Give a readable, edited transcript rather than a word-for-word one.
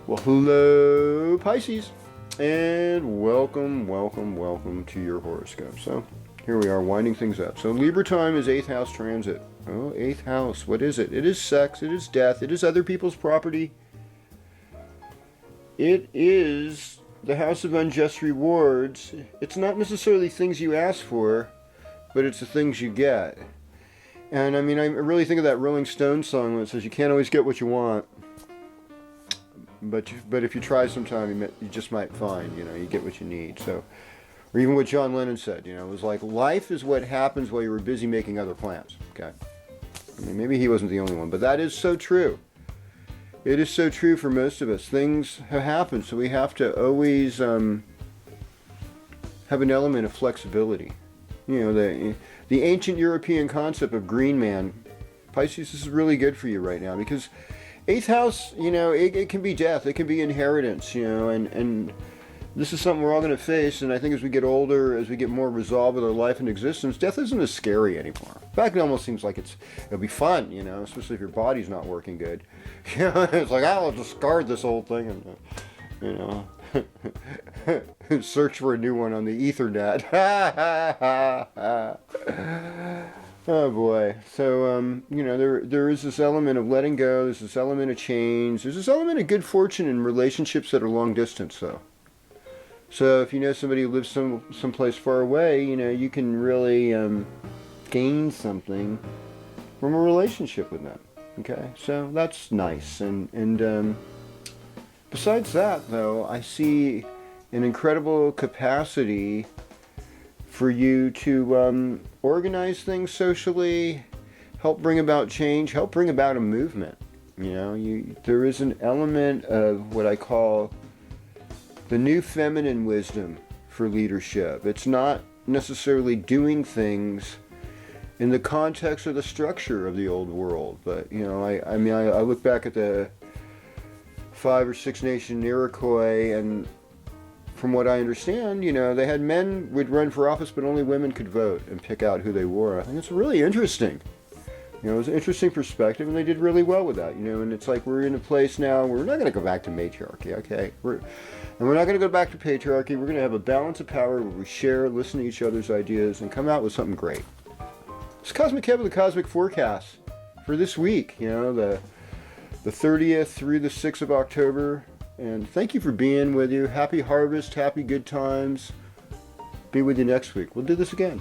Well, hello, Pisces, and welcome to your horoscope. So, here we are, winding things up. So, Libra time is 8th house transit. Oh, 8th house, what is it? It is sex, it is death, it is other people's property. It is the house of unjust rewards. It's not necessarily things you ask for, but it's the things you get. And I mean, I really think of that Rolling Stones song that says you can't always get what you want. But if you try sometime, you just might find, you get what you need. So, or even what John Lennon said, it was like, life is what happens while you were busy making other plans. Okay, I mean, maybe he wasn't the only one, but that is so true. It is so true for most of us. Things have happened, so we have to always have an element of flexibility. The ancient European concept of green man, Pisces, is really good for you right now because 8th house, it can be death, it can be inheritance, and this is something we're all going to face. And I think as we get older, as we get more resolved with our life and existence, death isn't as scary anymore. In fact, it almost seems like it'll be fun, especially if your body's not working good. It's like, I'll discard this old thing and, search for a new one on the Ethernet. Oh boy. So, there is this element of letting go, there's this element of change, there's this element of good fortune in relationships that are long distance, though. So if you know somebody who lives someplace far away, you can really gain something from a relationship with them. Okay? So that's nice. And besides that, though, I see an incredible capacity for you to organize things socially, help bring about change, help bring about a movement. There is an element of what I call the new feminine wisdom for leadership. It's not necessarily doing things in the context or the structure of the old world, but I look back at the 5 or 6 nation Iroquois, and from what I understand, they had men would run for office, but only women could vote and pick out who they were. I think it's really interesting. It was an interesting perspective, and they did really well with that. And it's like we're in a place now where we're not going to go back to matriarchy, okay? We're not going to go back to patriarchy. We're going to have a balance of power where we share, listen to each other's ideas, and come out with something great. It's Kozmic Kev with the Cosmic Forecast for this week. The 30th through the 6th of October. And thank you for being with you. Happy harvest, happy good times. Be with you next week. We'll do this again.